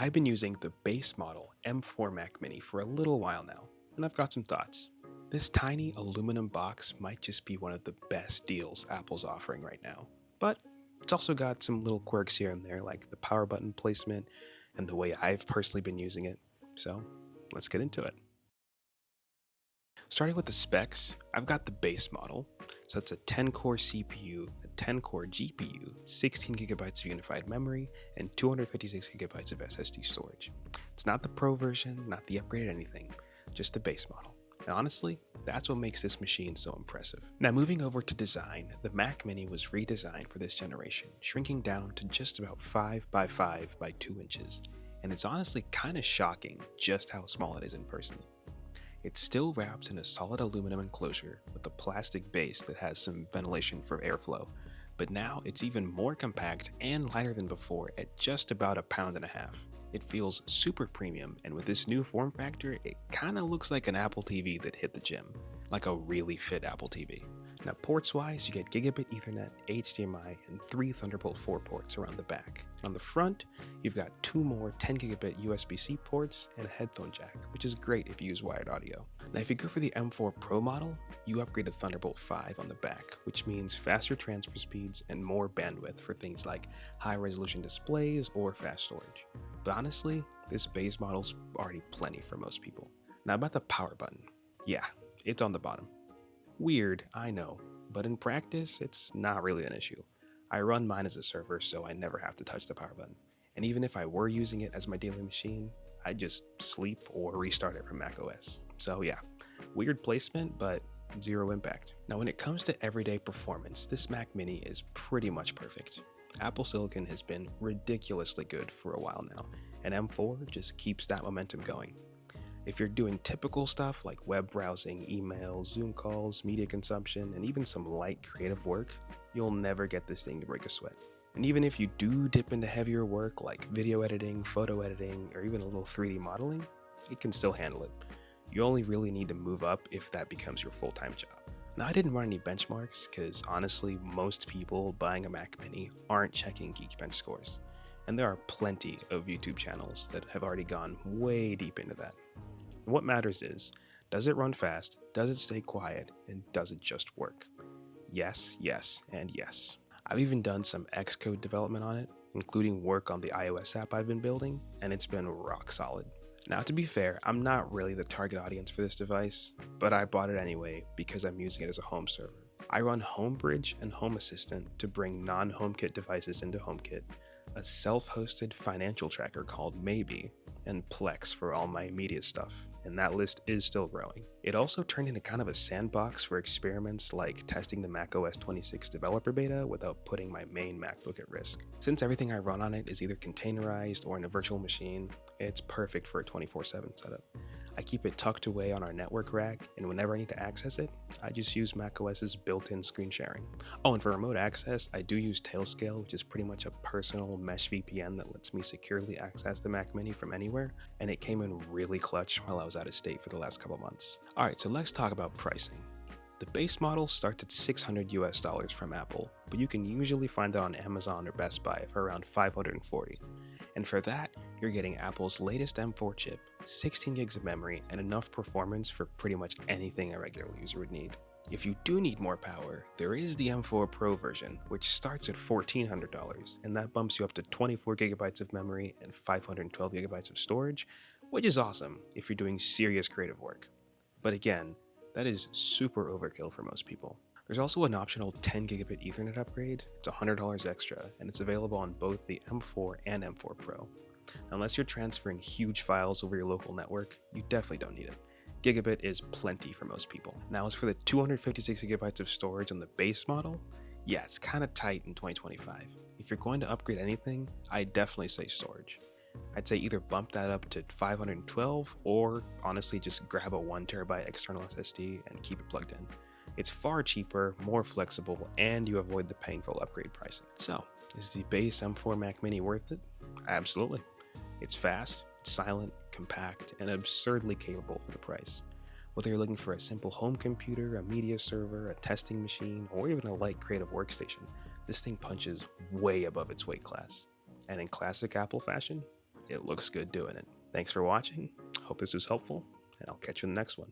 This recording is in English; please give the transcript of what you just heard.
I've been using the base model M4 Mac Mini for a little while now, and I've got some thoughts. This tiny aluminum box might just be one of the best deals Apple's offering right now, but it's also got some little quirks here and there, like the power button placement and the way I've personally been using it. So let's get into it. Starting with the specs, I've got the base model. So it's a 10 core CPU, a 10 core GPU, 16 gigabytes of unified memory, and 256 gigabytes of SSD storage. It's not the Pro version, not the upgraded anything, just the base model. And honestly, that's what makes this machine so impressive. Now, moving over to design, the Mac Mini was redesigned for this generation, shrinking down to just about 5 by 5 by 2 inches. And it's honestly kind of shocking just how small it is in person. It's still wrapped in a solid aluminum enclosure with a plastic base that has some ventilation for airflow, but now it's even more compact and lighter than before at just about a pound and a half. It feels super premium, and with this new form factor, it kinda looks like an Apple TV that hit the gym, like a really fit Apple TV. Now, ports wise, you get Gigabit Ethernet, HDMI, and 3 Thunderbolt 4 ports around the back. On the front, you've got 2 more 10 gigabit USB-C ports and a headphone jack, which is great if you use wired audio. Now, if you go for the M4 Pro model, you upgrade to Thunderbolt 5 on the back, which means faster transfer speeds and more bandwidth for things like high-resolution displays or fast storage. But honestly, this base model's already plenty for most people. Now about the power button. Yeah, it's on the bottom. Weird, I know, but in practice, it's not really an issue. I run mine as a server, so I never have to touch the power button. And even if I were using it as my daily machine, I'd just sleep or restart it from macOS. So yeah, weird placement, but zero impact. Now when it comes to everyday performance, this Mac Mini is pretty much perfect. Apple Silicon has been ridiculously good for a while now, and M4 just keeps that momentum going. If you're doing typical stuff like web browsing, email, Zoom calls, media consumption, and even some light creative work, you'll never get this thing to break a sweat. And even if you do dip into heavier work like video editing, photo editing, or even a little 3D modeling, it can still handle it. You only really need to move up if that becomes your full-time job. Now, I didn't run any benchmarks because honestly, most people buying a Mac Mini aren't checking Geekbench scores. And there are plenty of YouTube channels that have already gone way deep into that. What matters is, does it run fast, does it stay quiet, and does it just work? Yes, yes, and yes. I've even done some Xcode development on it, including work on the iOS app I've been building, and it's been rock solid. Now to be fair, I'm not really the target audience for this device, but I bought it anyway because I'm using it as a home server. I run Homebridge and Home Assistant to bring non-HomeKit devices into HomeKit, a self-hosted financial tracker called Maybe, and Plex for all my media stuff, and that list is still growing. It also turned into kind of a sandbox for experiments like testing the macOS 26 developer beta without putting my main MacBook at risk. Since everything I run on it is either containerized or in a virtual machine, it's perfect for a 24/7 setup. I keep it tucked away on our network rack, and whenever I need to access it, I just use macOS's built-in screen sharing. Oh, and for remote access, I do use Tailscale, which is pretty much a personal mesh VPN that lets me securely access the Mac Mini from anywhere, and it came in really clutch while I was out of state for the last couple months. Alright, so let's talk about pricing. The base model starts at $600 from Apple, but you can usually find it on Amazon or Best Buy for around $540. And for that, you're getting Apple's latest M4 chip, 16 gigs of memory, and enough performance for pretty much anything a regular user would need. If you do need more power, there is the M4 Pro version, which starts at $1,400, and that bumps you up to 24 gigabytes of memory and 512 gigabytes of storage, which is awesome if you're doing serious creative work. But again, that is super overkill for most people. There's also an optional 10 gigabit Ethernet upgrade. It's $100 extra, and it's available on both the M4 and M4 Pro. Unless you're transferring huge files over your local network, you definitely don't need it. Gigabit is plenty for most people. Now, as for the 256 gigabytes of storage on the base model, yeah, it's kind of tight in 2025. If you're going to upgrade anything, I definitely say storage. I'd say either bump that up to 512 or honestly just grab a 1TB external SSD and keep it plugged in. It's far cheaper, more flexible, and you avoid the painful upgrade pricing. So, is the base M4 Mac Mini worth it? Absolutely. It's fast, silent, compact, and absurdly capable for the price. Whether you're looking for a simple home computer, a media server, a testing machine, or even a light creative workstation, this thing punches way above its weight class. And in classic Apple fashion, it looks good doing it. Thanks for watching. Hope this was helpful, and I'll catch you in the next one.